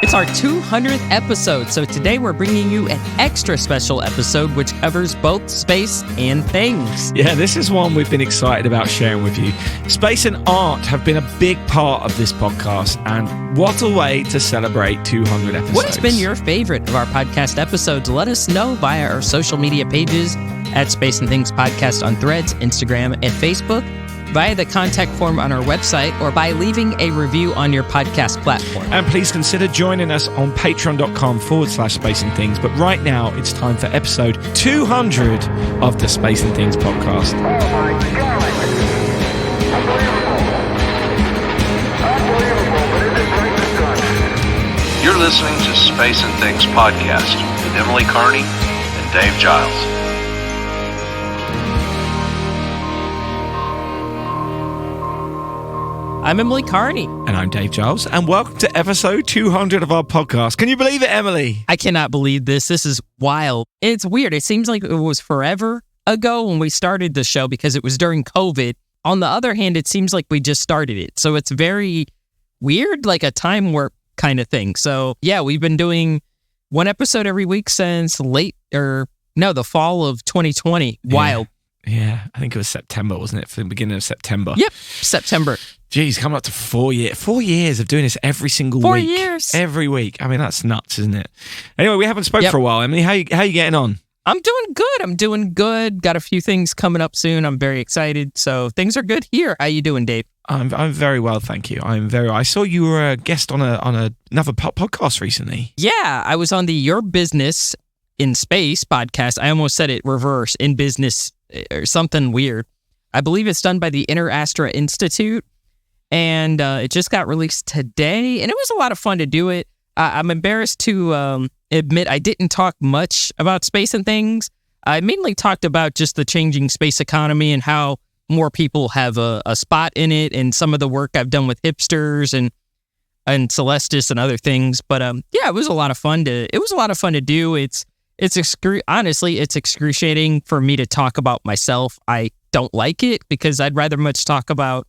It's our 200th episode, so today we're bringing you an extra special episode which covers both space and things. Yeah, this is one we've been excited about sharing with you. Space and art have been a big part of this podcast, and what a way to celebrate 200 episodes. What has been your favorite of our podcast episodes? Let us know via our social media pages at Space and Things Podcast on Threads, Instagram, and Facebook, via the contact form on our website, or by leaving a review on your podcast platform. And please consider joining us on patreon.com/Space and Things. But right now, it's time for episode 200 of the Space and Things podcast. Oh my God! Unbelievable, but isn't it great to touch? You're listening to Space and Things podcast with Emily Carney and Dave Giles. I'm Emily Carney. And I'm Dave Giles, and welcome to episode 200 of our podcast. Can you believe it, Emily? I cannot believe this. This is wild. It's weird. It seems like it was forever ago when we started the show because it was during COVID. On the other hand, it seems like we just started it. So it's very weird, like a time warp kind of thing. So yeah, we've been doing one episode every week since the fall of 2020. Wild. Yeah, I think it was September, wasn't it? For the beginning of September. Yep, September. Geez, coming up to 4 years. 4 years of doing this every single week. 4 years. Every week. I mean, that's nuts, isn't it? Anyway, we haven't spoke for a while. Emily, how you getting on? I'm doing good. Got a few things coming up soon. I'm very excited. So things are good here. How you doing, Dave? I'm very well, thank you. I saw you were a guest on another podcast recently. Yeah, I was on the Your Business in Space podcast. I almost said it reverse, in business or something weird. I believe it's done by the Inter-Astra Institute, and it just got released today, and it was a lot of fun to do it. I'm embarrassed to admit I didn't talk much about space and things. I mainly talked about just the changing space economy and how more people have a spot in it, and some of the work I've done with hipsters and Celestis and other things. But yeah, it was a lot of fun to do. Honestly, it's excruciating for me to talk about myself. I don't like it because I'd rather much talk about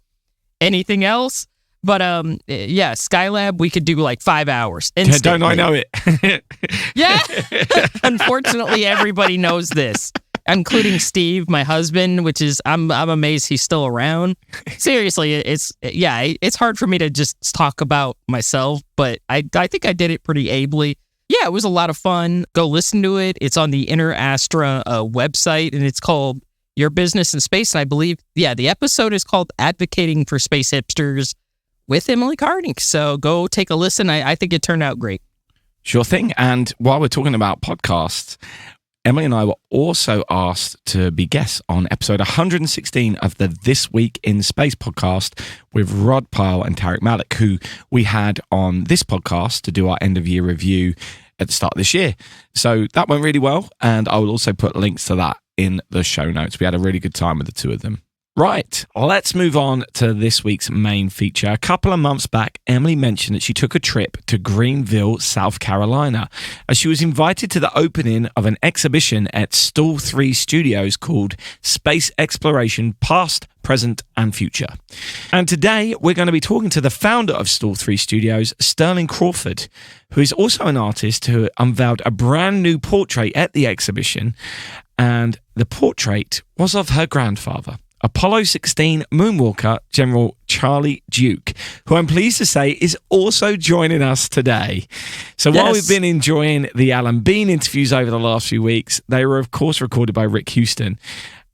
anything else. But yeah, Skylab, we could do like 5 hours. Don't I know it? Yeah. Unfortunately, everybody knows this, including Steve, my husband, which is, I'm amazed he's still around. Seriously, it's hard for me to just talk about myself, but I think I did it pretty ably. Yeah, it was a lot of fun. Go listen to it. It's on the Inter-Astra website, and it's called Your Business in Space. And I believe, the episode is called Advocating for Space Hipsters with Emily Carney. So go take a listen. I think it turned out great. Sure thing. And while we're talking about podcasts, Emily and I were also asked to be guests on episode 116 of the This Week in Space podcast with Rod Pyle and Tarek Malik, who we had on this podcast to do our end-of-year review at the start of this year. So that went really well, and I will also put links to that in the show notes. We had a really good time with the two of them. Right, let's move on to this week's main feature. A couple of months back, Emily mentioned that she took a trip to Greenville, South Carolina, as she was invited to the opening of an exhibition at Stall 3 Studios called Space Exploration Past, Present and Future. And today, we're going to be talking to the founder of Stall 3 Studios, Sterling Crawford, who is also an artist who unveiled a brand new portrait at the exhibition. And the portrait was of her grandfather, Apollo 16 moonwalker General Charlie Duke, who I'm pleased to say is also joining us today. So while we've been enjoying the Alan Bean interviews over the last few weeks, they were of course recorded by Rick Houston.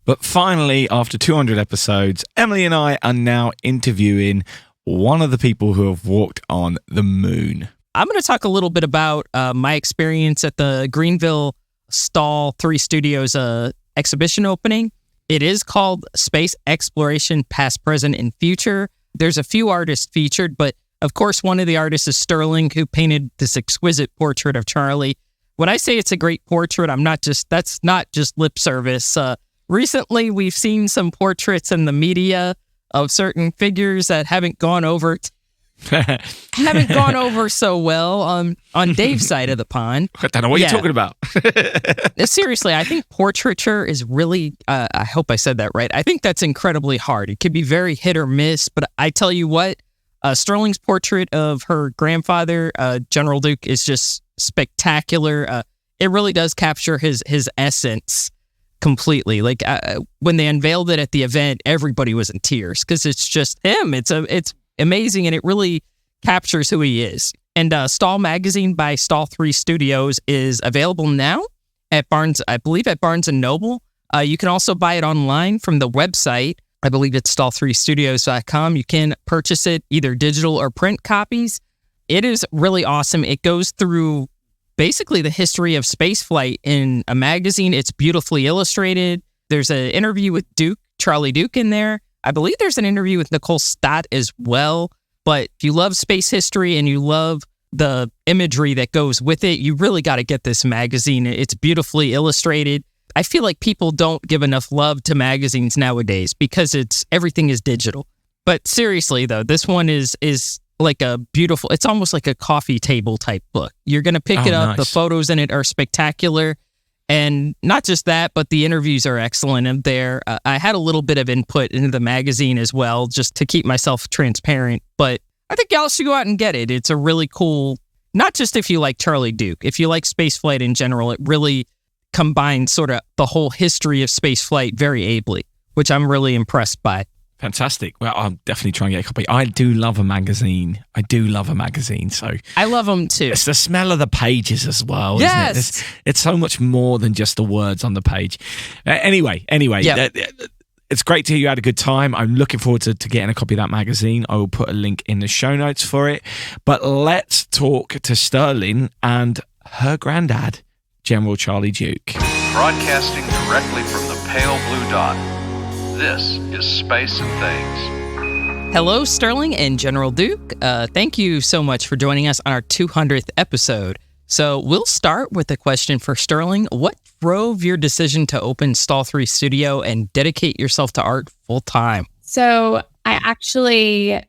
But finally, after 200 episodes, Emily and I are now interviewing one of the people who have walked on the moon. I'm going to talk a little bit about my experience at the Greenville Stall 3 Studios exhibition opening. It is called Space Exploration Past, Present, and Future. There's a few artists featured, but of course one of the artists is Sterling, who painted this exquisite portrait of Charlie. When I say it's a great portrait, that's not just lip service. Recently, we've seen some portraits in the media of certain figures that haven't gone over so well on Dave's side of the pond. I don't know what you're talking about. Seriously, I think portraiture is really, I hope I said that right. I think that's incredibly hard. It could be very hit or miss, but I tell you what, Sterling's portrait of her grandfather, General Duke, is just spectacular. It really does capture his essence completely. Like when they unveiled it at the event, everybody was in tears because it's just him. It's amazing, and it really captures who he is. And Stall Magazine by Stall 3 Studios is available now at Barnes, I believe at Barnes & Noble. You can also buy it online from the website. I believe it's stall3studios.com. You can purchase it either digital or print copies. It is really awesome. It goes through basically the history of spaceflight in a magazine. It's beautifully illustrated. There's an interview with Charlie Duke in there. I believe there's an interview with Nicole Stott as well. But if you love space history and you love the imagery that goes with it, you really got to get this magazine. It's beautifully illustrated. I feel like people don't give enough love to magazines nowadays because everything is digital. But seriously, though, this one is like a beautiful, it's almost like a coffee table type book. You're going to pick it up. Nice. The photos in it are spectacular. And not just that, but the interviews are excellent in there. I had a little bit of input into the magazine as well, just to keep myself transparent. But I think y'all should go out and get it. It's a really cool, not just if you like Charlie Duke, if you like spaceflight in general, it really combines sort of the whole history of spaceflight very ably, which I'm really impressed by. Fantastic. Well, I'll definitely try and get a copy. I do love a magazine. So I love them too. it's the smell of the pages as well, Yes. isn't it? It's so much more than just the words on the page. Anyway, Yep. it's great to hear you had a good time. I'm looking forward to getting a copy of that magazine. I will put a link in the show notes for it. But let's talk to Sterling and her granddad, General Charlie Duke. Broadcasting directly from the pale blue dot. This is Space and Things. Hello, Sterling and General Duke. Thank you so much for joining us on our 200th episode. So we'll start with a question for Sterling. What drove your decision to open Stall 3 Studio and dedicate yourself to art full time? So I actually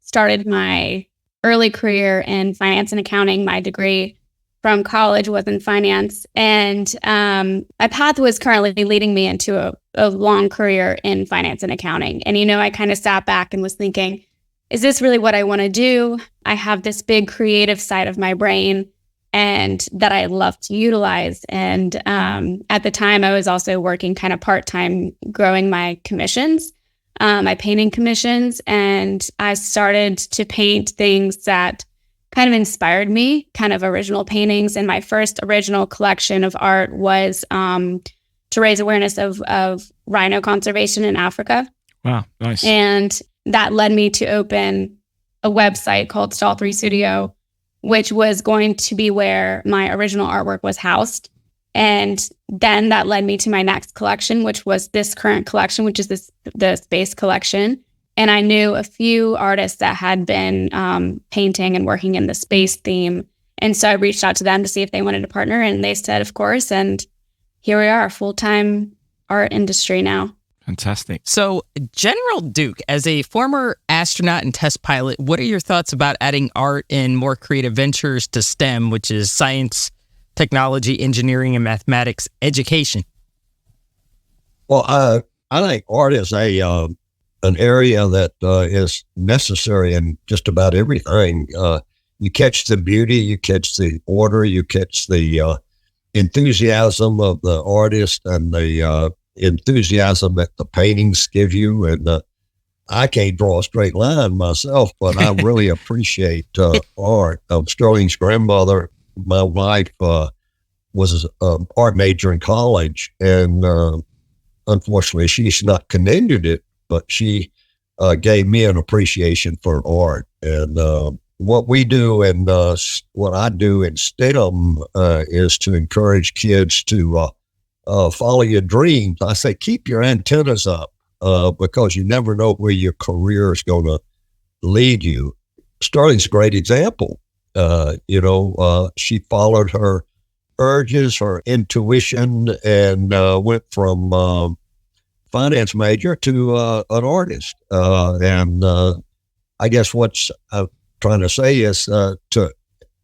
started my early career in finance and accounting. My degree from college was in finance, and my path was currently leading me into a long career in finance and accounting. And, I kind of sat back and was thinking, is this really what I want to do? I have this big creative side of my brain and that I love to utilize. And at the time, I was also working kind of part-time, growing my commissions, my painting commissions. And I started to paint things that kind of inspired me, kind of original paintings. And my first original collection of art was to raise awareness of rhino conservation in Africa. Wow, nice. And that led me to open a website called Stall 3 Studio, which was going to be where my original artwork was housed. And then that led me to my next collection, which was this current collection, which is the space collection. And I knew a few artists that had been painting and working in the space theme. And so I reached out to them to see if they wanted to partner, and they said, of course. And here we are, full-time art industry now. Fantastic. So, General Duke, as a former astronaut and test pilot, what are your thoughts about adding art and more creative ventures to STEM, which is science, technology, engineering, and mathematics education? Well, I think art is an area that is necessary in just about everything. You catch the beauty, you catch the order, you catch the enthusiasm of the artist and the enthusiasm that the paintings give you. And I can't draw a straight line myself, but I really appreciate art. Sterling's grandmother, my wife, was an art major in college, and unfortunately, she's not continued it, but she gave me an appreciation for art. And what we do and what I do in STEM is to encourage kids to follow your dreams. I say, keep your antennas up because you never know where your career is going to lead you. Sterling's a great example. She followed her urges, her intuition, and went from finance major to an artist. And I guess what's I'm trying to say is to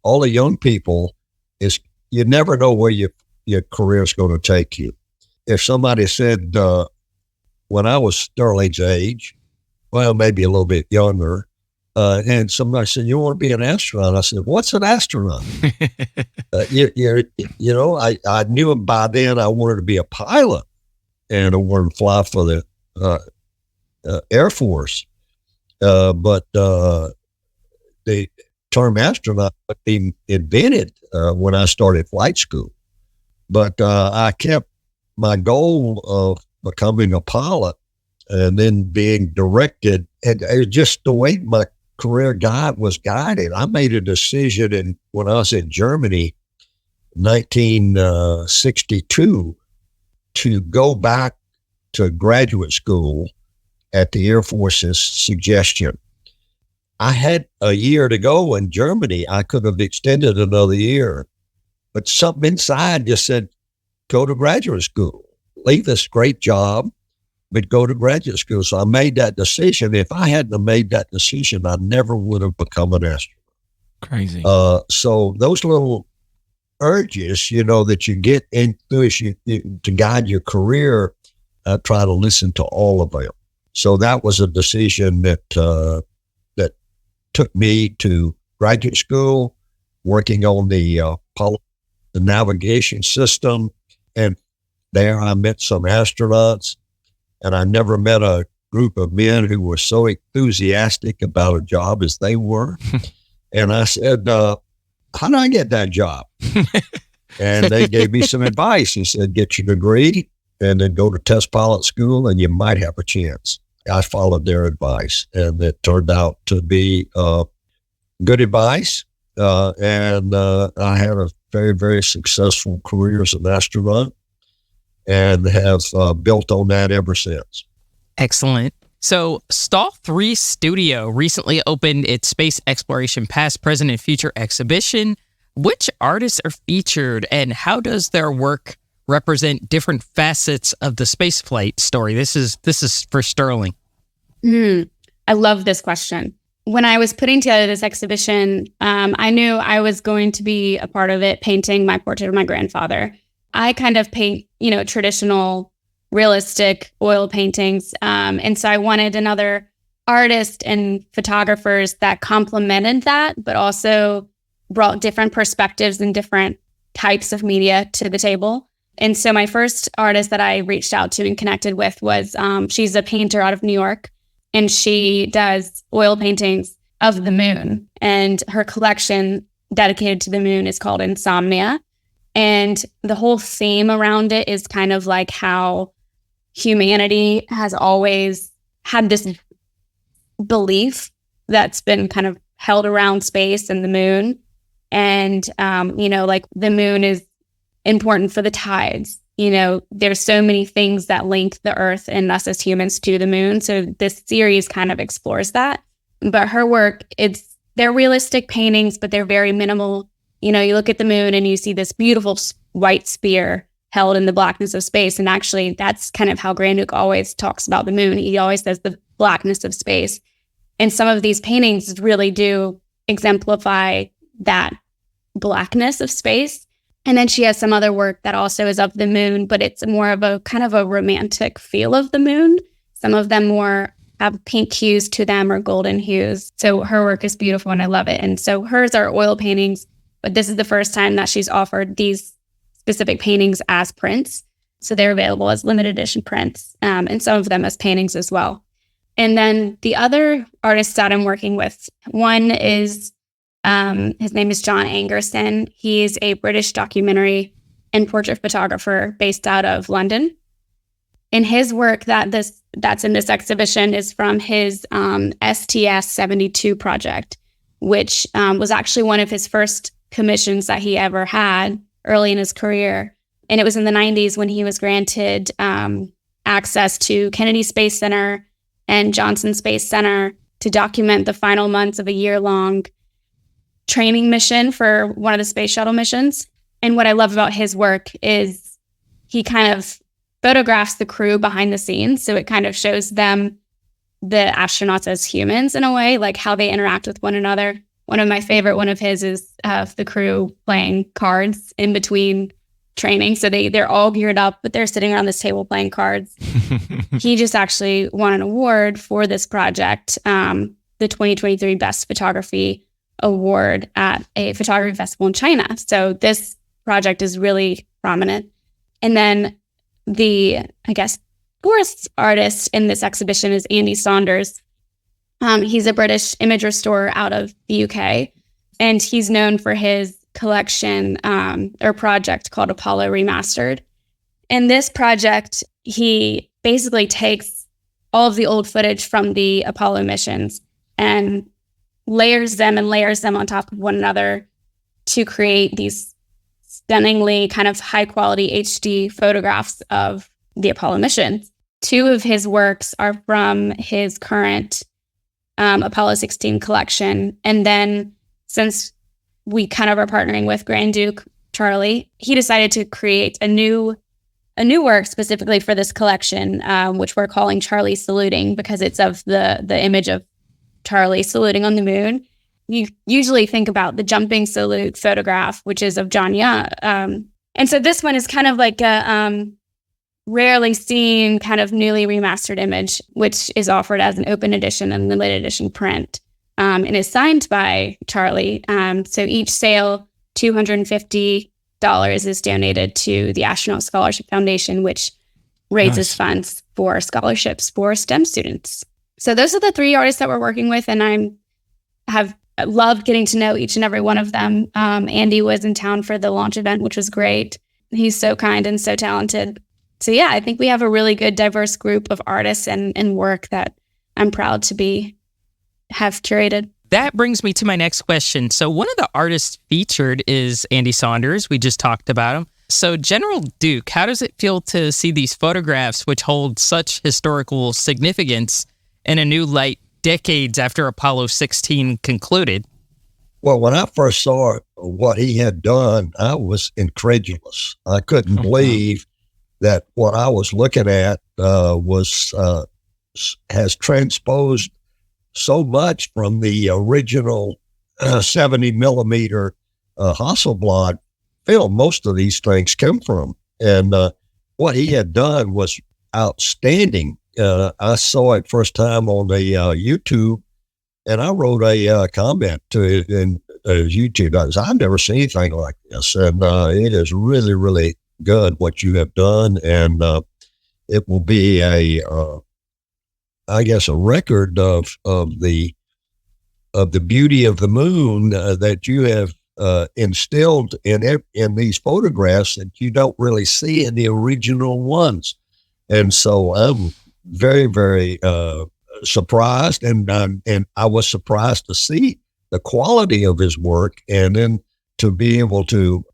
all the young people is you never know where your career is going to take you. If somebody said, when I was Sterling's age, well, maybe a little bit younger, And somebody said, "You want to be an astronaut?" I said, "What's an astronaut?" I knew by then I wanted to be a pilot, and I wanted to fly for the Air Force. But the term astronaut was being invented when I started flight school. But I kept my goal of becoming a pilot and then being directed, and it was just the way my career guide was guided. I made a decision when I was in Germany, 1962, to go back to graduate school at the Air Force's suggestion. I had a year to go in Germany. I could have extended another year, but something inside just said, go to graduate school, leave this great job, but go to graduate school. So I made that decision. If I hadn't have made that decision, I never would have become an astronaut. Crazy. So those little urges, that you get into to guide your career, I try to listen to all of them. So that was a decision that took me to graduate school, working on the navigation system. And there I met some astronauts, and I never met a group of men who were so enthusiastic about a job as they were. And I said, how do I get that job? And they gave me some advice. He said, get your degree and then go to test pilot school and you might have a chance. I followed their advice, and it turned out to be good advice. And I had a very, very successful career as an astronaut and have built on that ever since. Excellent. So Stall 3 Studio recently opened its Space Exploration Past, Present, and Future exhibition. Which artists are featured, and how does their work represent different facets of the spaceflight story? This is for Sterling. I love this question. When I was putting together this exhibition, I knew I was going to be a part of it, painting my portrait of my grandfather. I kind of paint, traditional, realistic oil paintings. And so I wanted another artist and photographers that complemented that, but also brought different perspectives and different types of media to the table. And so my first artist that I reached out to and connected with was, she's a painter out of New York, and she does oil paintings of the moon. And her collection dedicated to the moon is called Insomnia. And the whole theme around it is kind of like how humanity has always had this belief that's been kind of held around space and the moon. And, like the moon is important for the tides. There's so many things that link the Earth and us as humans to the moon. So this series kind of explores that. But her work, they're realistic paintings, but they're very minimal. You look at the moon and you see this beautiful white spear held in the blackness of space. And actually, that's kind of how Granduk always talks about the moon. He always says the blackness of space. And some of these paintings really do exemplify that blackness of space. And then she has some other work that also is of the moon, but it's more of a kind of a romantic feel of the moon. Some of them more have pink hues to them or golden hues. So her work is beautiful and I love it. And so hers are oil paintings, but this is the first time that she's offered these specific paintings as prints. So they're available as limited edition prints, and some of them as paintings as well. And then the other artists that I'm working with, one is, his name is John Angerson. He's a British documentary and portrait photographer based out of London. And his work that's in this exhibition is from his STS-72 project, which was actually one of his first commissions that he ever had early in his career. And it was in the 90s when he was granted access to Kennedy Space Center and Johnson Space Center to document the final months of a year-long training mission for one of the space shuttle missions. And what I love about his work is he kind of photographs the crew behind the scenes. So it kind of shows them, the astronauts, as humans in a way, like how they interact with one another. One of my favorite one of his is the crew playing cards in between training. So they're all geared up, but they're sitting around this table playing cards. He just actually won an award for this project. The the 2023 Best Photography Award at a photography festival in China. So this project is really prominent. And then the, I guess, fourth artist in this exhibition is Andy Saunders. He's a British image restorer out of the UK, and he's known for his collection or project called Apollo Remastered. In this project, he basically takes all of the old footage from the Apollo missions and layers them on top of one another to create these stunningly kind of high quality HD photographs of the Apollo missions. Two of his works are from his current Apollo 16 collection. And then since we kind of are partnering with Grand Duke Charlie, he decided to create a new work specifically for this collection, which we're calling Charlie Saluting, because it's of the image of Charlie saluting on the moon. You usually think about the jumping salute photograph, which is of John Young. And so this one is kind of like a rarely seen kind of newly remastered image, which is offered as an open edition and limited edition print, and is signed by Charlie. So each sale, $250 is donated to the Astronaut Scholarship Foundation, which raises funds for scholarships for STEM students. So those are the three artists that we're working with, and I have loved getting to know each and every one of them. Andy was in town for the launch event, which was great. He's so kind and so talented. So yeah, I think we have a really good, diverse group of artists and work that I'm proud to have curated. That brings me to my next question. So one of the artists featured is Andy Saunders. We just talked about him. So General Duke, how does it feel to see these photographs which hold such historical significance in a new light decades after Apollo 16 concluded? Well, when I first saw what he had done, I was incredulous. I couldn't believe that what I was looking at has transposed so much from the original 70 millimeter Hasselblad film most of these things come from. And what he had done was outstanding. I saw it first time on the YouTube, and I wrote a comment to it in YouTube. I've never seen anything like this, and it is really, really good what you have done, and it will be I guess a record of the beauty of the moon that you have instilled in these photographs that you don't really see in the original ones. And so I'm very, very surprised, and I was surprised to see the quality of his work, and then to be able to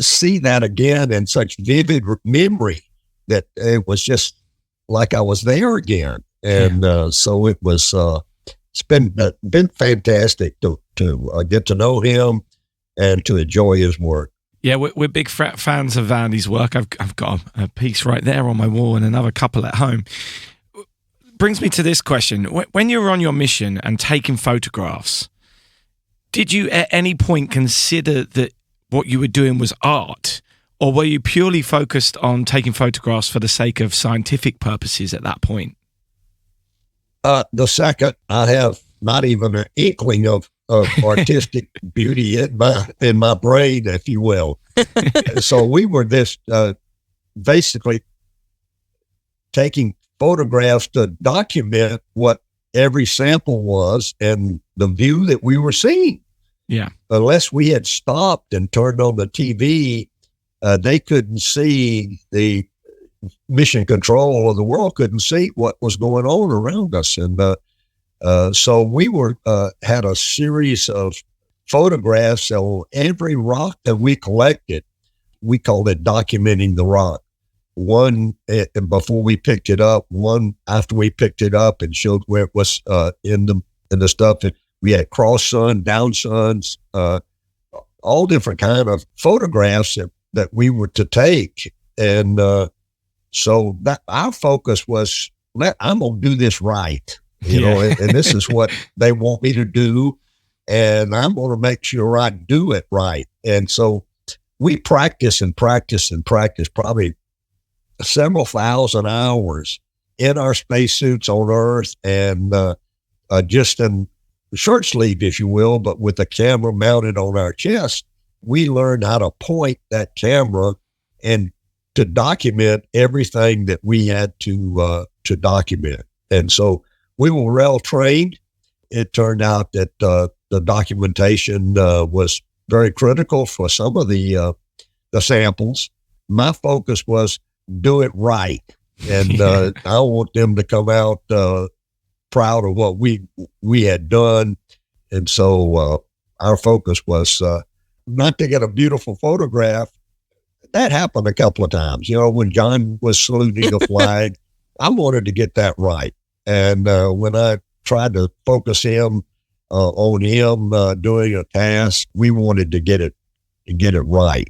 see that again in such vivid memory that it was just like I was there again. And so it was. It's been fantastic to get to know him and to enjoy his work. Yeah, we're big fans of Andy's work. I've got a piece right there on my wall and another couple at home. Brings me to this question: when you were on your mission and taking photographs, did you at any point consider that what you were doing was art, or were you purely focused on taking photographs for the sake of scientific purposes at that point? The second, I have not even an inkling of artistic beauty in my brain, if you will. So we were basically taking photographs to document what every sample was and the view that we were seeing. Yeah. Unless we had stopped and turned on the TV, they couldn't see the mission control of the world couldn't see what was going on around us. And so we had a series of photographs on every rock that we collected. We called it documenting the rock. One before we picked it up, one after we picked it up and showed where it was in the stuff. And we had cross sun, down suns, all different kind of photographs that we were to take. And so that our focus was, I'm going to do this right, you know, and this is what they want me to do, and I'm going to make sure I do it right. And so we practice, probably several thousand hours in our spacesuits on Earth, and just in short sleeve, if you will, but with the camera mounted on our chest, we learned how to point that camera and to document everything that we had to document. And so we were well trained. It turned out that the documentation was very critical for some of the samples. My focus was do it right, and I want them to come out proud of what we had done. And so our focus was not to get a beautiful photograph. That happened a couple of times. When John was saluting the flag, I wanted to get that right. And when I tried to focus him on him doing a task, we wanted to get it right.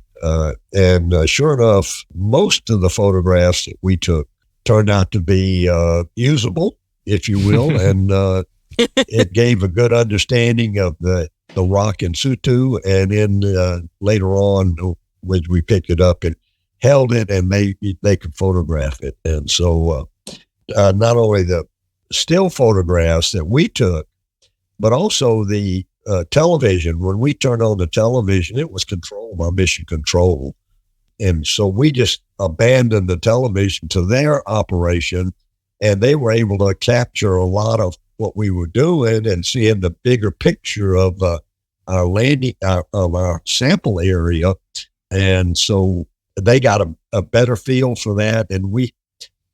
And sure enough, most of the photographs that we took turned out to be usable, if you will, and it gave a good understanding of the rock in situ. And then later on, when we picked it up and held it, and they could photograph it. And so not only the still photographs that we took, but also the television. When we turned on the television, it was controlled by Mission Control. And so we just abandoned the television to their operation, and they were able to capture a lot of what we were doing and seeing the bigger picture of our landing, of our sample area. And so they got a better feel for that. And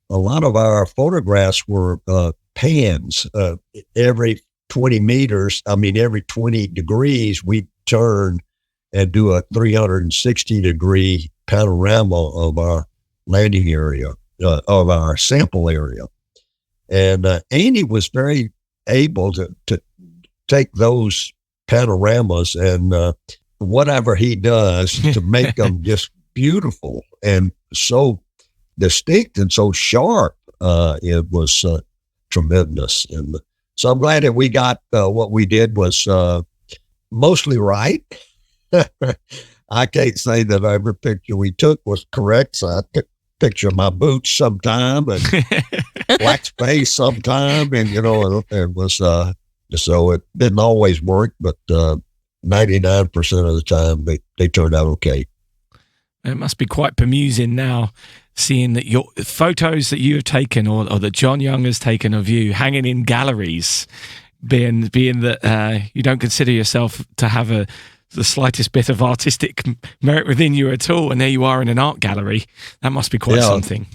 a lot of our photographs were pans. Every 20 meters, every 20 degrees, we turn and do a 360 degree panorama of our landing area, of our sample area. And Andy was very able to take those panoramas and whatever he does to make them just beautiful and so distinct and so sharp. It was tremendous. And so I'm glad that we got what we did was mostly right. I can't say that every picture we took was correct. So I took a picture of my boots sometime and black space sometime. And, it was, so it didn't always work, but 99% of the time they turned out okay. It must be quite bemusing now, seeing that your photos that you have taken or that John Young has taken of you hanging in galleries, being that you don't consider yourself to have the slightest bit of artistic merit within you at all, and there you are in an art gallery. That must be quite something.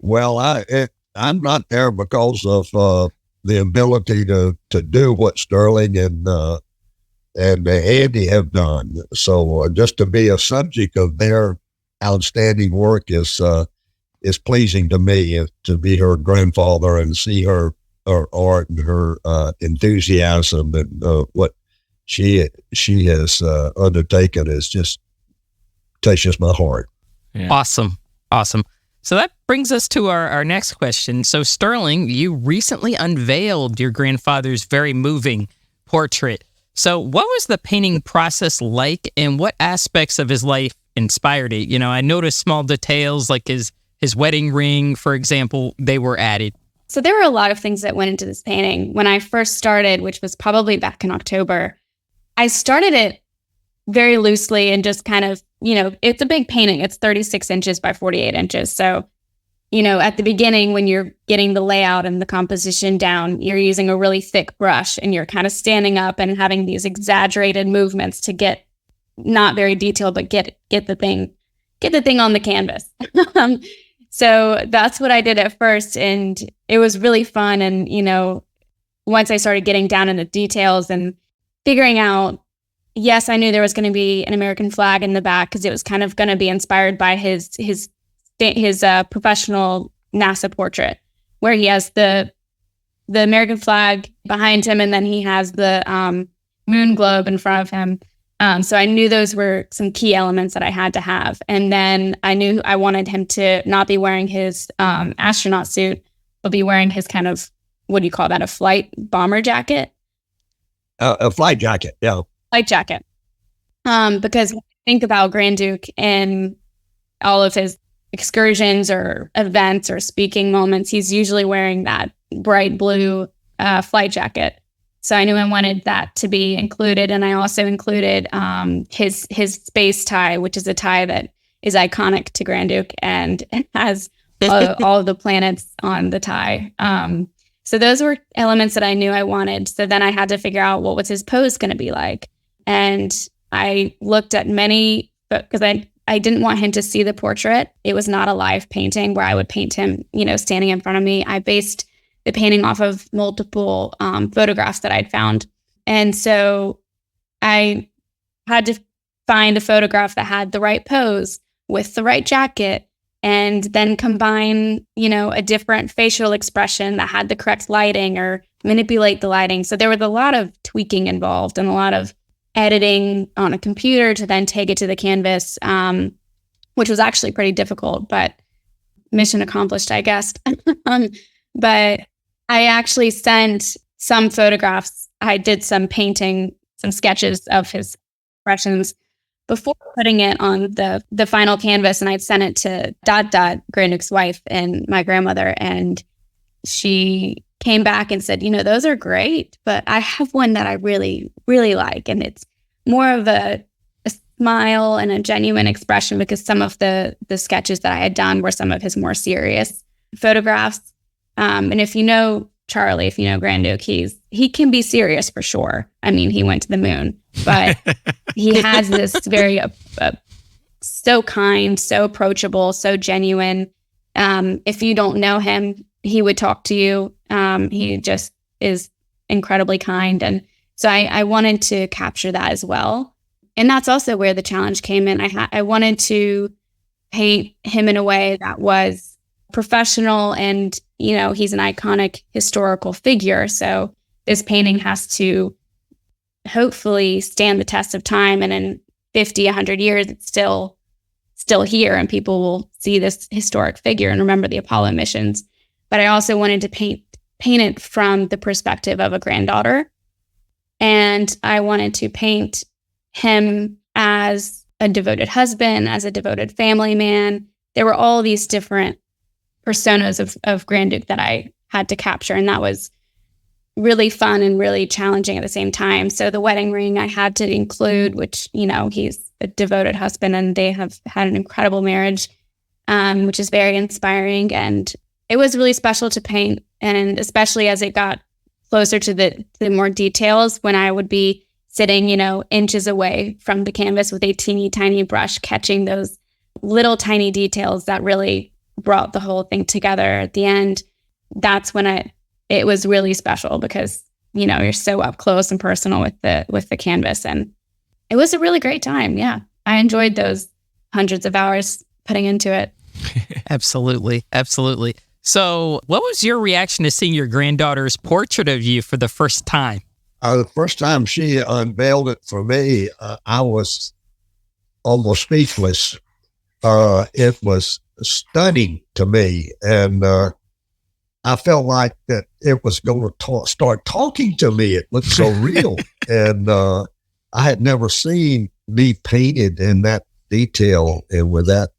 Well, I'm not there because of the ability to do what Sterling and Andy have done. So just to be a subject of their outstanding work is pleasing to me. To be her grandfather and see her art and her enthusiasm and what she has undertaken is just touches my heart. Yeah. Awesome. So that brings us to our next question. So Sterling, you recently unveiled your grandfather's very moving portrait. So what was the painting process like, and what aspects of his life inspired it? I noticed small details like his wedding ring, for example, they were added. So there were a lot of things that went into this painting. When I first started, which was probably back in October, I started it very loosely and just kind of, it's a big painting. It's 36 inches by 48 inches. So, at the beginning, when you're getting the layout and the composition down, you're using a really thick brush and you're kind of standing up and having these exaggerated movements to get not very detailed, but get the thing on the canvas. So that's what I did at first. And it was really fun. And, once I started getting down in the details and figuring out, yes, I knew there was going to be an American flag in the back because it was kind of going to be inspired by his professional NASA portrait, where he has the American flag behind him, and then he has the moon globe in front of him. So I knew those were some key elements that I had to have. And then I knew I wanted him to not be wearing his astronaut suit, but be wearing his kind of, what do you call that, a flight bomber jacket? A flight jacket, yeah. Flight jacket. Because when I think about Grand Duke and all of his excursions or events or speaking moments, he's usually wearing that bright blue flight jacket. So I knew I wanted that to be included. And I also included his space tie, which is a tie that is iconic to Grand Duke and has all of the planets on the tie. So those were elements that I knew I wanted. So then I had to figure out what was his pose going to be like. And I looked at many, because I didn't want him to see the portrait. It was not a live painting where I would paint him, standing in front of me. I based the painting off of multiple photographs that I'd found. And so I had to find a photograph that had the right pose with the right jacket, and then combine, a different facial expression that had the correct lighting or manipulate the lighting. So there was a lot of tweaking involved and a lot of editing on a computer to then take it to the canvas, which was actually pretty difficult, but mission accomplished, I guess. But I actually sent some photographs. I did some painting, some sketches of his expressions before putting it on the final canvas, and I'd sent it to Grand Duke's wife and my grandmother, and she came back and said, those are great, but I have one that I really, really like, and it's more of a smile and a genuine expression, because some of the sketches that I had done were some of his more serious photographs. And if you know Charlie, if you know Grand Duke, he can be serious for sure. I mean, he went to the moon, but he has this very so kind, so approachable, so genuine. If you don't know him, he would talk to you. He just is incredibly kind. And so I wanted to capture that as well. And that's also where the challenge came in. I wanted to paint him in a way that was professional, and he's an iconic historical figure. So this painting has to hopefully stand the test of time, and in 50, 100 years, it's still here, and people will see this historic figure and remember the Apollo missions. But I also wanted to paint it from the perspective of a granddaughter, and I wanted to paint him as a devoted husband, as a devoted family man. There were all these different personas of Grand Duke that I had to capture, and that was really fun and really challenging at the same time. So the wedding ring I had to include, which, he's a devoted husband, and they have had an incredible marriage, which is very inspiring. And it was really special to paint, and especially as it got closer to the more details, when I would be sitting, inches away from the canvas with a teeny tiny brush, catching those little tiny details that really brought the whole thing together at the end. That's when it was really special, because you're so up close and personal with the canvas, and it was a really great time. Yeah, I enjoyed those hundreds of hours putting into it. Absolutely. So what was your reaction to seeing your granddaughter's portrait of you for the first time? The first time she unveiled it for me, I was almost speechless. It was stunning to me, and I felt like that it was going to start talking to me. It looked so real, and I had never seen me painted in that detail and with that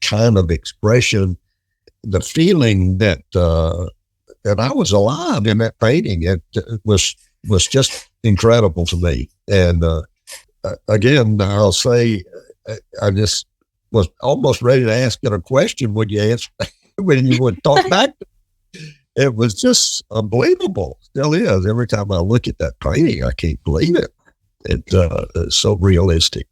kind of expression. The feeling that I was alive in that painting, it was just incredible to me. And again, I'll say, I just was almost ready to ask it a question when you would talk back. It was just unbelievable. Still is. Every time I look at that painting, I can't believe it. It's so realistic.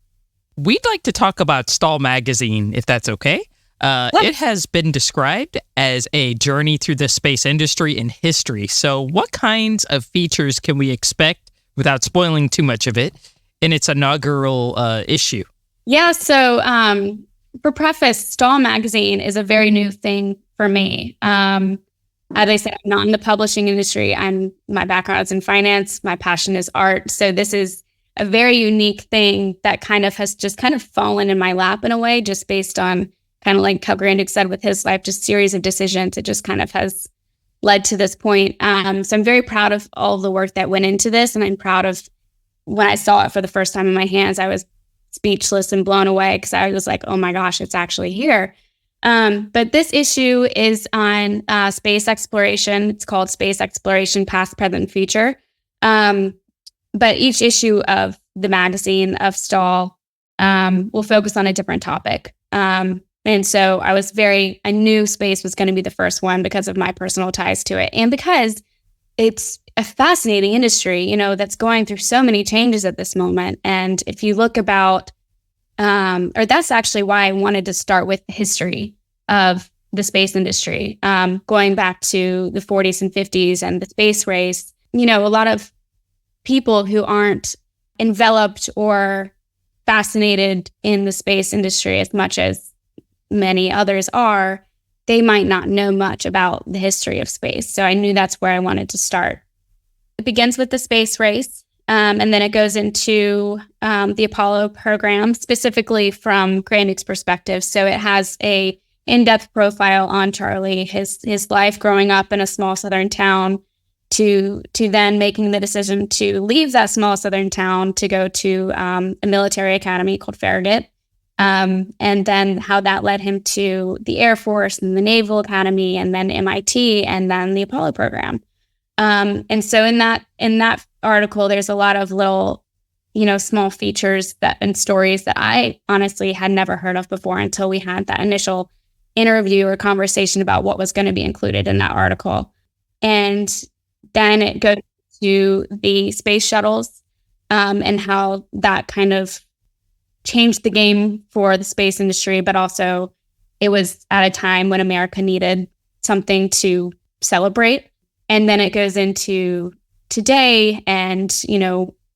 We'd like to talk about Stall Magazine, if that's okay. It has been described as a journey through the space industry and history. So what kinds of features can we expect, without spoiling too much of it, in its inaugural issue? Yeah, so for preface, Stall Magazine is a very new thing for me. As I said, I'm not in the publishing industry. My background is in finance. My passion is art. So this is a very unique thing that has just fallen in my lap in a way, just based on kind of like how Grand Duke said with his life, just series of decisions. It just has led to this point. So I'm very proud of all the work that went into this. And I'm proud of when I saw it for the first time in my hands, I was speechless and blown away, because I was like, oh my gosh, it's actually here. But this issue is on space exploration. It's called Space Exploration Past, Present, Future. But each issue of the magazine of Stall will focus on a different topic. And so I knew space was going to be the first one because of my personal ties to it. And because it's a fascinating industry, that's going through so many changes at this moment. And if you look about, or that's actually why I wanted to start with the history of the space industry, going back to the 40s and 50s and the space race. A lot of people who aren't enveloped or fascinated in the space industry as much as many others are, they might not know much about the history of space. So I knew that's where I wanted to start. It begins with the space race, and then it goes into the Apollo program, specifically from Grandick's perspective. So it has a in-depth profile on Charlie, his life growing up in a small southern town, to then making the decision to leave that small southern town to go to a military academy called Farragut, and then how that led him to the Air Force and the Naval Academy, and then MIT, and then the Apollo program. And so in that article, there's a lot of little, small features and stories that I honestly had never heard of before until we had that initial interview or conversation about what was going to be included in that article. And then it goes to the space shuttles, and how that kind of changed the game for the space industry, but also it was at a time when America needed something to celebrate. And then it goes into today and,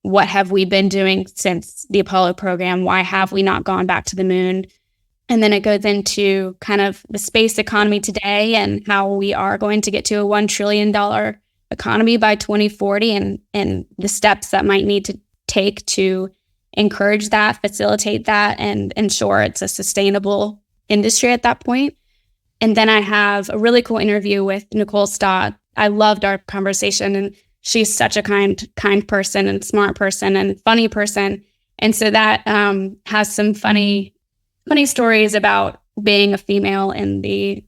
what have we been doing since the Apollo program? Why have we not gone back to the moon? And then it goes into kind of the space economy today and how we are going to get to a $1 trillion economy by 2040 and the steps that might need to take to encourage that, facilitate that, and ensure it's a sustainable industry at that point. And then I have a really cool interview with Nicole Stott. I loved our conversation, and she's such a kind person and smart person and funny person. And so that has some funny stories about being a female in the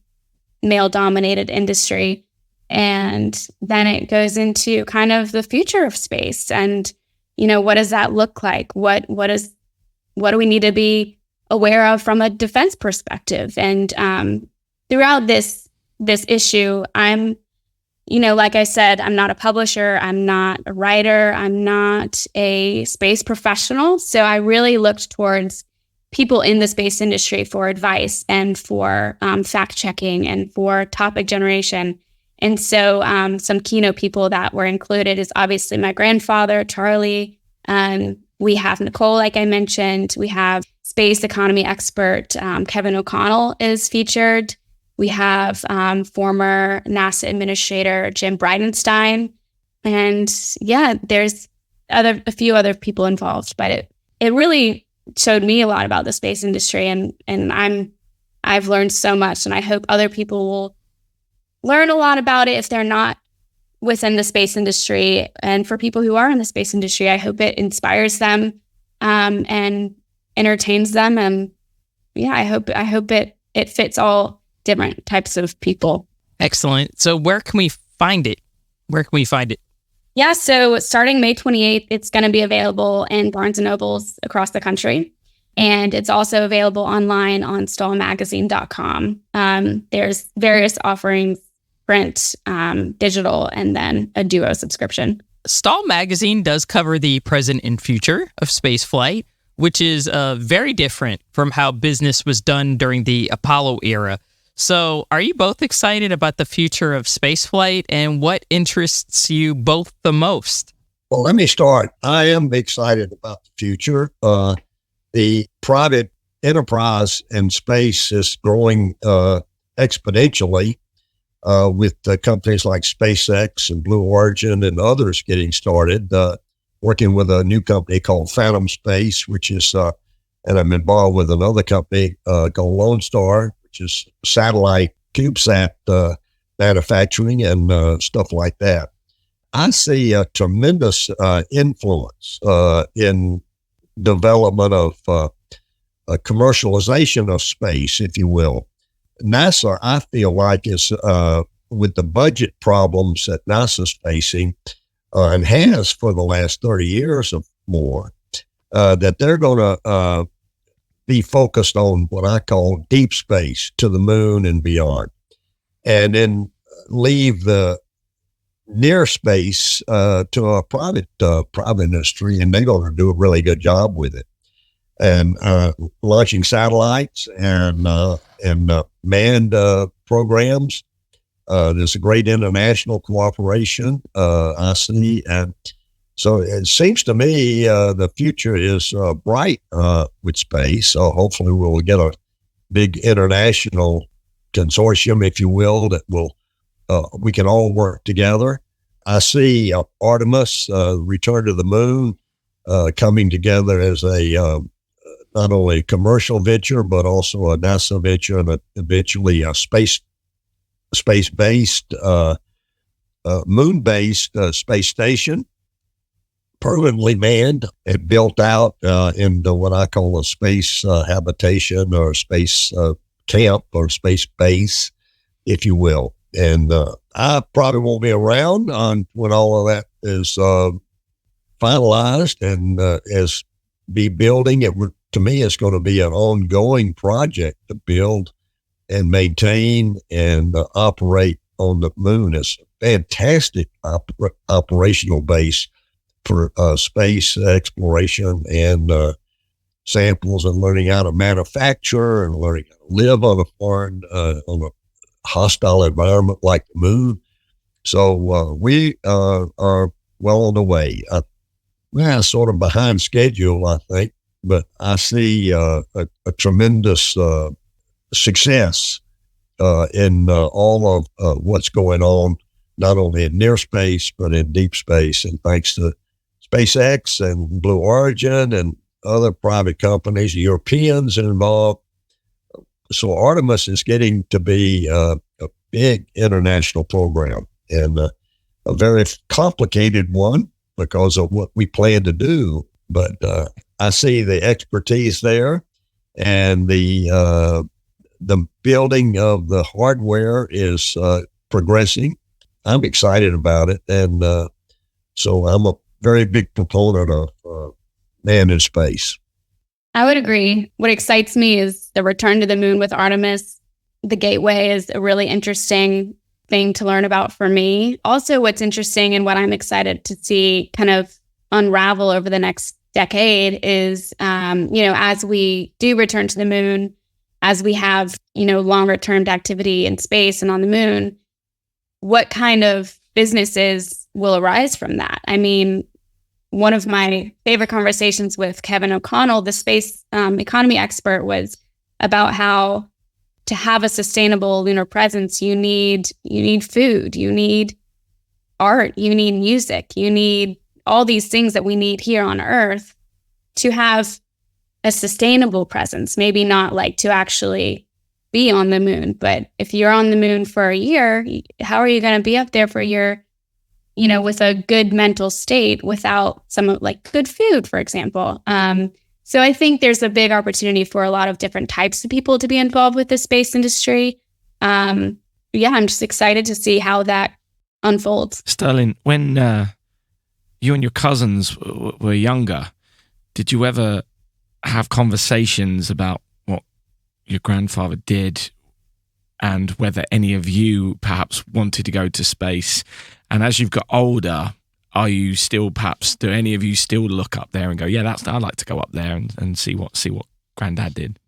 male-dominated industry. And then it goes into kind of the future of space and, what does that look like? What do we need to be aware of from a defense perspective? And throughout this issue, I'm, like I said, I'm not a publisher, I'm not a writer, I'm not a space professional. So I really looked towards people in the space industry for advice and for fact checking and for topic generation. And so some keynote people that were included is obviously my grandfather, Charlie. We have Nicole, like I mentioned. We have space economy expert Kevin O'Connell is featured. We have former NASA administrator Jim Bridenstine. And yeah, there's a few other people involved, but it really showed me a lot about the space industry, and I've learned so much, and I hope other people will learn a lot about it if they're not within the space industry. And for people who are in the space industry, I hope it inspires them and entertains them. And yeah, I hope it fits all different types of people. Excellent. So where can we find it? Yeah, so starting May 28th, it's going to be available in Barnes & Nobles across the country. And it's also available online on stallmagazine.com. There's various offerings, print, digital, and then a duo subscription. Stall Magazine does cover the present and future of spaceflight, which is very different from how business was done during the Apollo era. So are you both excited about the future of spaceflight, and what interests you both the most? Well, let me start. I am excited about the future. The private enterprise in space is growing exponentially with companies like SpaceX and Blue Origin and others getting started, working with a new company called Phantom Space, which is, and I'm involved with another company called Lone Star, which is satellite CubeSat manufacturing and stuff like that. I see a tremendous influence in development of commercialization of space, if you will. NASA, I feel like, is with the budget problems that NASA's facing, and has for the last 30 years or more, that they're going to be focused on what I call deep space, to the moon and beyond, and then leave the near space to a private industry, and they're going to do a really good job with it. And launching satellites and manned programs. There's a great international cooperation, I see. And so it seems to me the future is bright with space. So hopefully we'll get a big international consortium, if you will, that will we can all work together. I see Artemis, return to the moon, coming together as a not only a commercial venture, but also a NASA venture and eventually a space-based, moon-based space station, permanently manned and built out into what I call a space habitation or space camp or space base, if you will. And I probably won't be around when all of that is finalized and as be building. To me, it's going to be an ongoing project to build and maintain and operate on the moon. It's a fantastic operational base for space exploration and samples and learning how to manufacture and learning how to live on a hostile environment like the moon. So we are well on the way. Sort of behind schedule, I think, but I see a tremendous success in all of what's going on, not only in near space, but in deep space. And thanks to SpaceX and Blue Origin and other private companies, Europeans involved. So Artemis is getting to be a big international program and a very complicated one because of what we plan to do. But I see the expertise there, and the building of the hardware is progressing. I'm excited about it, and so I'm a very big proponent of man in space. I would agree. What excites me is the return to the moon with Artemis. The Gateway is a really interesting thing to learn about for me. Also, what's interesting and what I'm excited to see kind of unravel over the next decade is, as we do return to the moon, as we have, longer term activity in space and on the moon, what kind of businesses will arise from that? I mean, one of my favorite conversations with Kevin O'Connell, the space economy expert, was about how to have a sustainable lunar presence, you need food, you need art, you need music, you need all these things that we need here on Earth to have a sustainable presence. Maybe not like to actually be on the moon, but if you're on the moon for a year, how are you going to be up there for a year, with a good mental state without some like good food, for example? So I think there's a big opportunity for a lot of different types of people to be involved with the space industry. I'm just excited to see how that unfolds. Sterling, when you and your cousins were younger, did you ever have conversations about what your grandfather did and whether any of you perhaps wanted to go to space? And as you've got older, are you still do any of you still look up there and go, yeah, I'd like to go up there and see what Granddad did?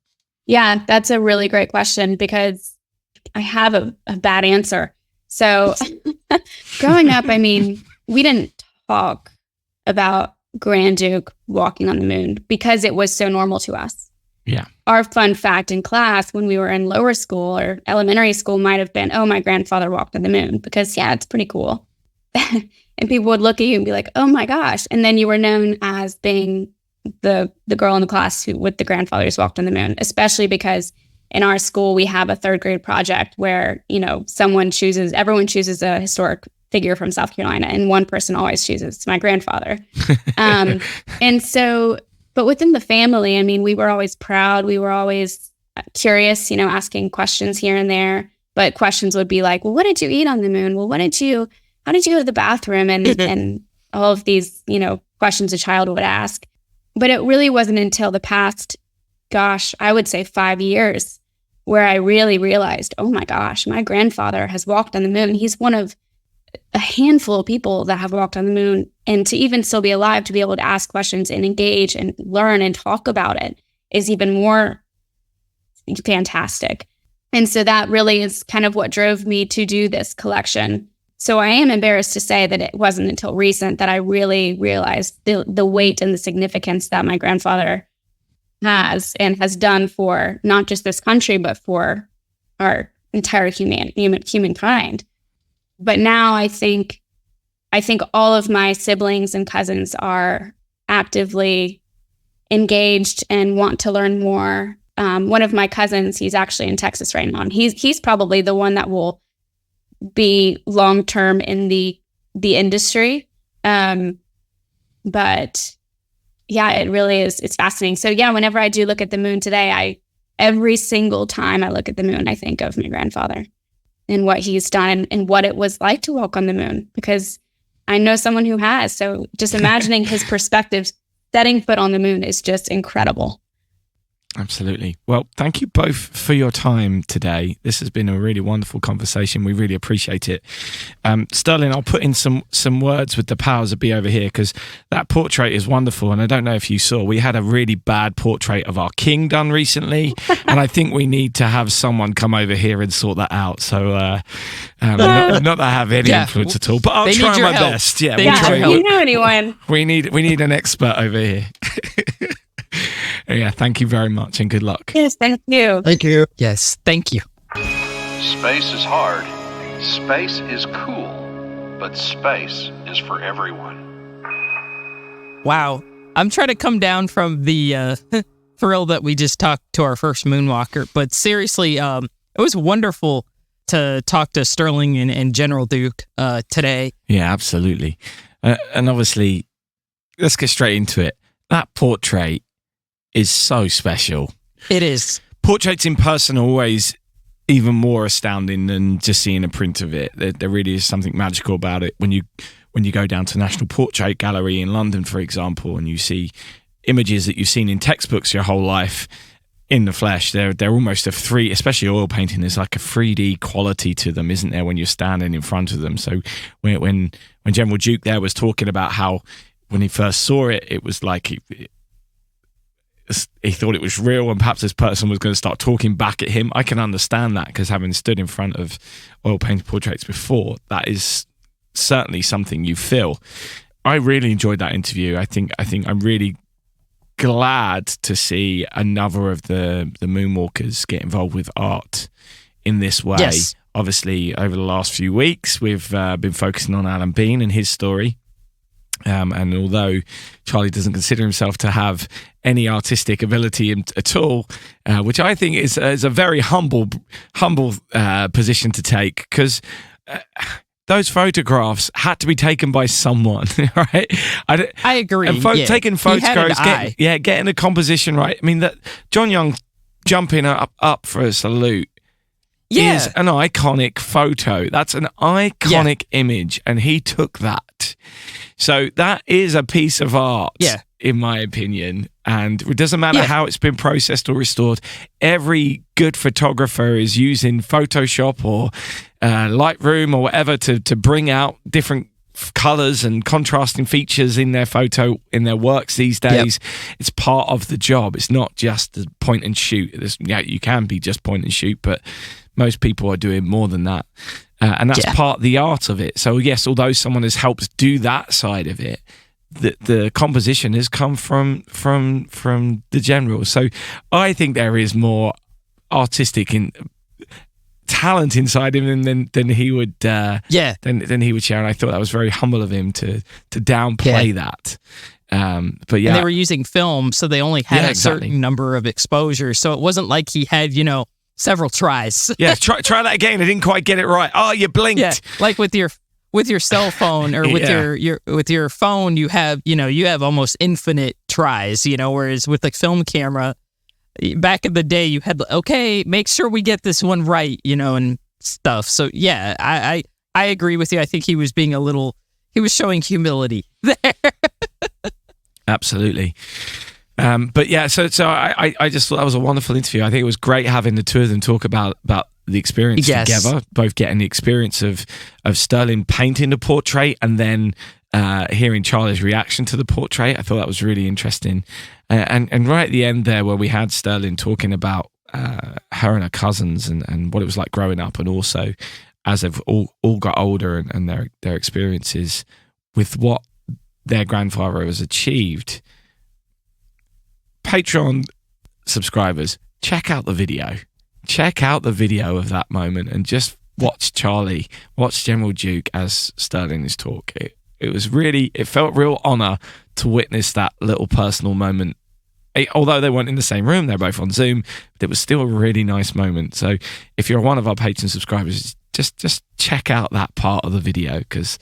Yeah, that's a really great question because I have a bad answer. So growing up, we didn't talk about Grand Duke walking on the moon because it was so normal to us. Yeah. Our fun fact in class when we were in lower school or elementary school might have been, oh, my grandfather walked on the moon because, it's pretty cool. And people would look at you and be like, oh, my gosh. And then you were known as being the girl in the class who with the grandfathers walked on the moon, especially because in our school, we have a third grade project where, everyone chooses a historic figure from South Carolina, and one person always chooses my grandfather. And so, but within the family, we were always proud. We were always curious, asking questions here and there. But questions would be like, well, what did you eat on the moon? Well, how did you go to the bathroom? And all of these, questions a child would ask. But it really wasn't until the past, I would say 5 years, where I really realized, oh my gosh, my grandfather has walked on the moon. He's one of a handful of people that have walked on the moon. And to even still be alive, to be able to ask questions and engage and learn and talk about it is even more fantastic. And so that really is kind of what drove me to do this collection. So I am embarrassed to say that it wasn't until recent that I really realized the weight and the significance that my grandfather has and has done for not just this country, but for our entire humankind. But now I think all of my siblings and cousins are actively engaged and want to learn more. One of my cousins, he's actually in Texas right now, and he's probably the one that will be long-term in the industry. But yeah, it really is. It's fascinating. So yeah, whenever I do look at the moon today, every single time I look at the moon, I think of my grandfather and what he's done and what it was like to walk on the moon, because I know someone who has. So just imagining his perspective setting foot on the moon is just incredible. Absolutely. Well, thank you both for your time today. This has been a really wonderful conversation. We really appreciate it. Sterling, I'll put in some words with the powers that be over here, because that portrait is wonderful. And I don't know if you saw, we had a really bad portrait of our king done recently. And I think we need to have someone come over here and sort that out. So not that I have any influence at all, but I'll try my best. Yeah, if you know anyone. We need an expert over here. Yeah, thank you very much and good luck. Yes, thank you. Thank you. Yes, thank you. Space is hard. Space is cool. But space is for everyone. Wow. I'm trying to come down from the thrill that we just talked to our first moonwalker. But seriously, it was wonderful to talk to Sterling and General Duke today. Yeah, absolutely. And obviously, let's get straight into it. That portrait is so special. It is. Portraits in person are always even more astounding than just seeing a print of it. There really is something magical about it. When you go down to National Portrait Gallery in London, for example, and you see images that you've seen in textbooks your whole life in the flesh, they're almost especially oil painting, there's like a 3D quality to them, isn't there, when you're standing in front of them. So when General Duke there was talking about how when he first saw it, it was like he thought it was real, and perhaps this person was going to start talking back at him. I can understand that, because having stood in front of oil painted portraits before, that is certainly something you feel. I really enjoyed that interview. I think I'm really glad to see another of the moonwalkers get involved with art in this way. Yes. Obviously, over the last few weeks, we've been focusing on Alan Bean and his story. And although Charlie doesn't consider himself to have any artistic ability at all, which I think is a very humble position to take, because those photographs had to be taken by someone, right? I agree. And taking photographs, getting the composition right. I mean, that John Young jumping up for a salute is an iconic photo. That's an iconic image, and he took that. So that is a piece of art, in my opinion. And it doesn't matter how it's been processed or restored. Every good photographer is using Photoshop or Lightroom or whatever to bring out different colors and contrasting features in their photo, in their works these days. It's part of the job. It's not just the point and shoot. You can be just point and shoot, but most people are doing more than that. And that's part of the art of it. So yes, although someone has helped do that side of it, the composition has come from the general. So I think there is more artistic talent inside him than he would than he would share. And I thought that was very humble of him to downplay that. But and they were using film, so they only had a certain number of exposures. So it wasn't like he had several tries. Try that again. I didn't quite get it right. Oh, you blinked. Yeah, like with your cell phone or with your phone, you have almost infinite tries. Whereas with the film camera, back in the day, you had make sure we get this one right. And stuff. So I agree with you. I think he was being he was showing humility there. Absolutely. But yeah, so I just thought that was a wonderful interview. I think it was great having the two of them talk about the experience together, both getting the experience of Sterling painting the portrait and then hearing Charlie's reaction to the portrait. I thought that was really interesting. And right at the end there, where we had Sterling talking about her and her cousins and what it was like growing up, and also as they've all got older and their experiences with what their grandfather has achieved. Patreon subscribers, check out the video. Check out the video of that moment and just watch General Duke as Sterling is talk. It felt real honor to witness that little personal moment. Although they weren't in the same room, they're both on Zoom, but it was still a really nice moment. So if you're one of our Patreon subscribers, just check out that part of the video, because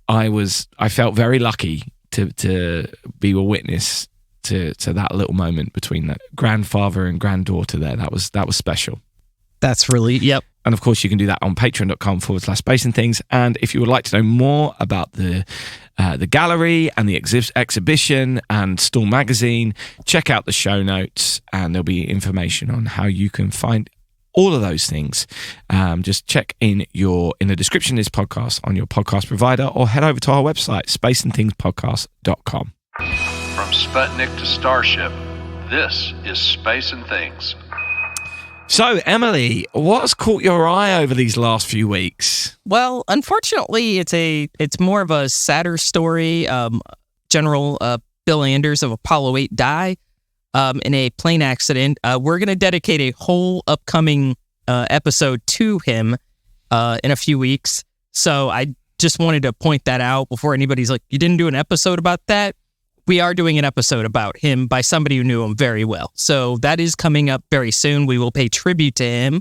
I felt very lucky to be a witness to that little moment between the grandfather and granddaughter there. That was special. That's really, yep. And of course, you can do that on patreon.com/Space and Things. And if you would like to know more about the gallery and the exhibition and Stall Magazine, check out the show notes, and there'll be information on how you can find all of those things. Just check in the description of this podcast on your podcast provider, or head over to our website, spaceandthingspodcast.com. From Sputnik to Starship, this is Space and Things. So, Emily, what's caught your eye over these last few weeks? Well, unfortunately, it's more of a sadder story. General Bill Anders of Apollo 8 died in a plane accident. We're going to dedicate a whole upcoming episode to him in a few weeks. So I just wanted to point that out before anybody's like, you didn't do an episode about that? We are doing an episode about him by somebody who knew him very well. So that is coming up very soon. We will pay tribute to him.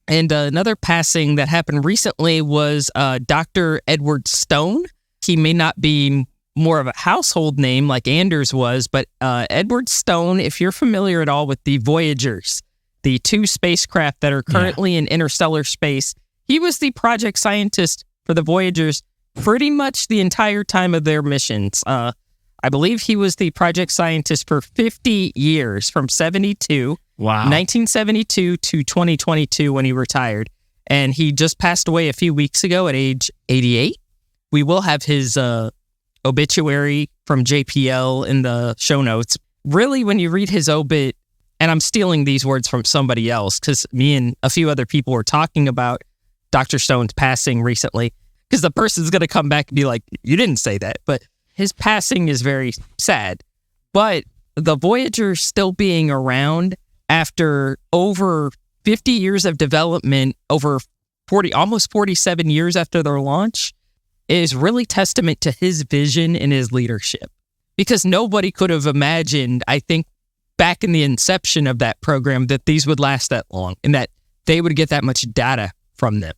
And another passing that happened recently was Dr. Edward Stone. He may not be more of a household name like Anders was, but Edward Stone, if you're familiar at all with the Voyagers, the two spacecraft that are currently in interstellar space, he was the project scientist for the Voyagers pretty much the entire time of their missions. I believe he was the project scientist for 50 years, from 1972 to 2022 when he retired. And he just passed away a few weeks ago at age 88. We will have his obituary from JPL in the show notes. Really, when you read his obit, and I'm stealing these words from somebody else, because me and a few other people were talking about Dr. Stone's passing recently, because the person's going to come back and be like, you didn't say that, but his passing is very sad. But the Voyager still being around after over 50 years of development, over almost 47 years after their launch, is really testament to his vision and his leadership. Because nobody could have imagined, I think, back in the inception of that program, that these would last that long and that they would get that much data from them.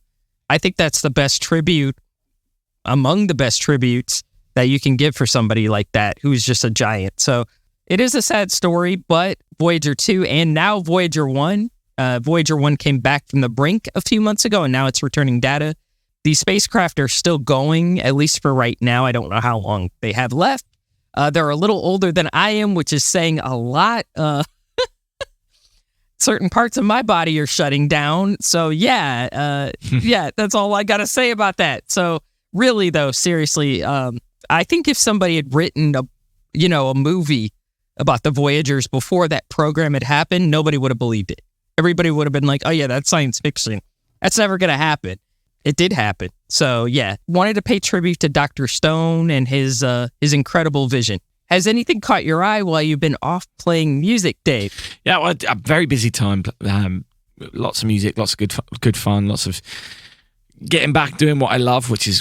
I think that's the best tribute, among the best tributes that you can give for somebody like that, who's just a giant. So it is a sad story, but Voyager 2 and now Voyager 1, Voyager 1 came back from the brink a few months ago, and now it's returning data. These spacecraft are still going, at least for right now. I don't know how long they have left. They're a little older than I am, which is saying a lot. Certain parts of my body are shutting down. So yeah, that's all I got to say about that. So really, though, seriously, I think if somebody had written a movie about the Voyagers before that program had happened, nobody would have believed it. Everybody would have been like, oh yeah, that's science fiction. That's never going to happen. It did happen. So yeah, wanted to pay tribute to Dr. Stone and his incredible vision. Has anything caught your eye while you've been off playing music, Dave? Yeah, well, a very busy time. Lots of music, lots of good fun, lots of getting back doing what I love, which has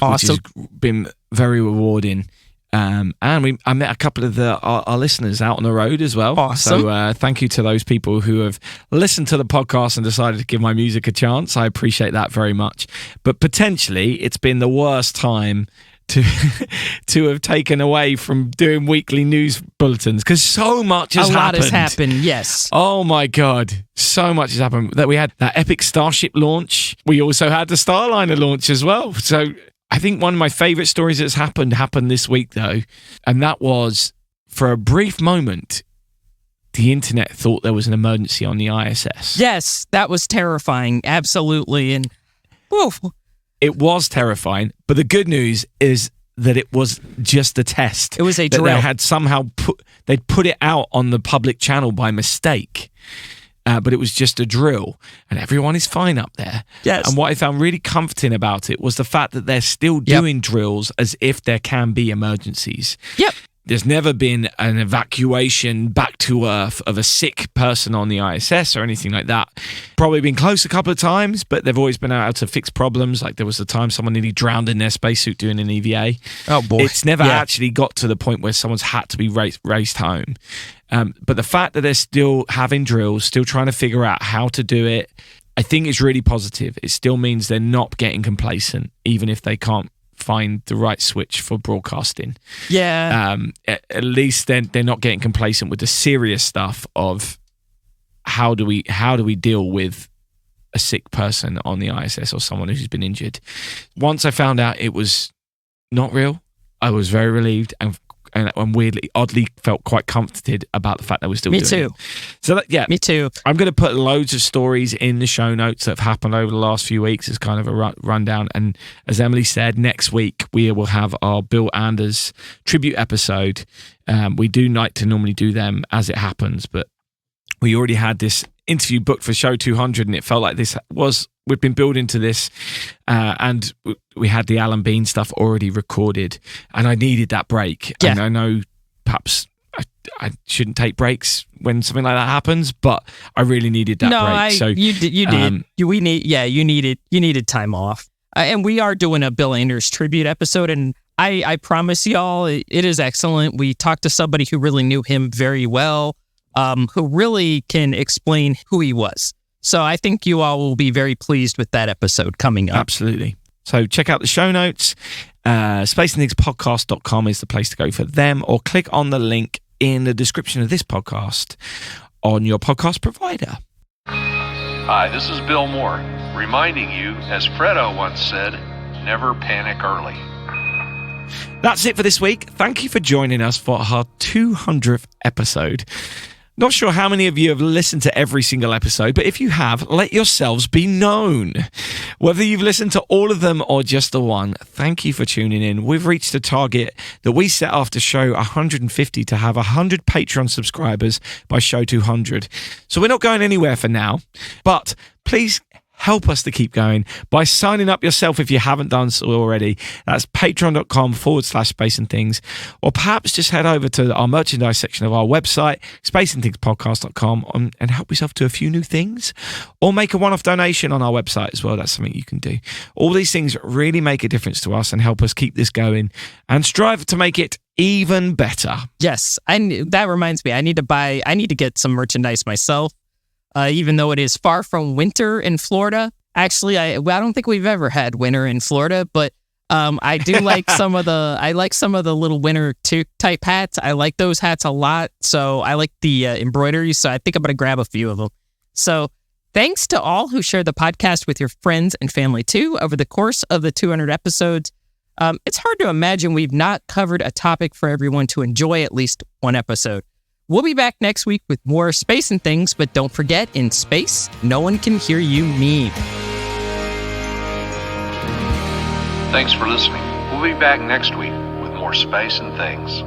been very rewarding. And I met a couple of our listeners out on the road as well. Awesome. So thank you to those people who have listened to the podcast and decided to give my music a chance. I appreciate that very much. But potentially, it's been the worst time to have taken away from doing weekly news bulletins, because so much has happened. A lot has happened, yes. Oh my God, so much has happened. That we had that epic Starship launch. We also had the Starliner launch as well. So I think one of my favorite stories that's happened this week, though, and that was, for a brief moment, the internet thought there was an emergency on the ISS. Yes, that was terrifying. Absolutely. And woof. It was terrifying, but the good news is that it was just a test. It was a that drill. They had somehow they'd put it out on the public channel by mistake. But it was just a drill, and everyone is fine up there. Yes. And what I found really comforting about it was the fact that they're still doing drills as if there can be emergencies. Yep. There's never been an evacuation back to Earth of a sick person on the ISS or anything like that. Probably been close a couple of times, but they've always been able to fix problems. Like there was the time someone nearly drowned in their spacesuit doing an EVA. Oh, boy. It's never actually got to the point where someone's had to be raced home. But the fact that they're still having drills, still trying to figure out how to do it, I think is really positive. It still means they're not getting complacent, even if they can't find the right switch for broadcasting. Yeah. At least they're not getting complacent with the serious stuff of how do we deal with a sick person on the ISS or someone who's been injured. Once I found out it was not real, I was very relieved and weirdly, oddly felt quite comforted about the fact that we're still doing it. Me too. So me too. I'm going to put loads of stories in the show notes that have happened over the last few weeks as kind of a rundown. And as Emily said, next week we will have our Bill Anders tribute episode. We do like to normally do them as it happens, but we already had this interview booked for show 200, and it felt like we've been building to this, and we had the Alan Bean stuff already recorded, and I needed that break. Yeah. And I know perhaps I shouldn't take breaks when something like that happens, but I really needed that break. You did. You needed time off, and we are doing a Bill Anders tribute episode, and I promise y'all, it is excellent. We talked to somebody who really knew him very well, who really can explain who he was. So I think you all will be very pleased with that episode coming up. Absolutely. So check out the show notes. SpaceandThingsPodcast.com is the place to go for them, or click on the link in the description of this podcast on your podcast provider. Hi, this is Bill Moore, reminding you, as Fredo once said, never panic early. That's it for this week. Thank you for joining us for our 200th episode. Not sure how many of you have listened to every single episode, but if you have, let yourselves be known. Whether you've listened to all of them or just the one, thank you for tuning in. We've reached the target that we set after show 150 to have 100 Patreon subscribers by show 200. So we're not going anywhere for now, but please help us to keep going by signing up yourself if you haven't done so already. That's patreon.com/space and things, or perhaps just head over to our merchandise section of our website, spaceandthingspodcast.com, and help yourself to a few new things, or make a one-off donation on our website as well. That's something you can do. All these things really make a difference to us and help us keep this going and strive to make it even better. Yes, that reminds me, I need to get some merchandise myself. Even though it is far from winter in Florida. Actually, I don't think we've ever had winter in Florida, but I do like some of the little winter type hats. I like those hats a lot. So I like the embroidery. So I think I'm going to grab a few of them. So thanks to all who share the podcast with your friends and family too over the course of the 200 episodes. It's hard to imagine we've not covered a topic for everyone to enjoy at least one episode. We'll be back next week with more Space and Things, but don't forget, in space, no one can hear you mean. Thanks for listening. We'll be back next week with more Space and Things.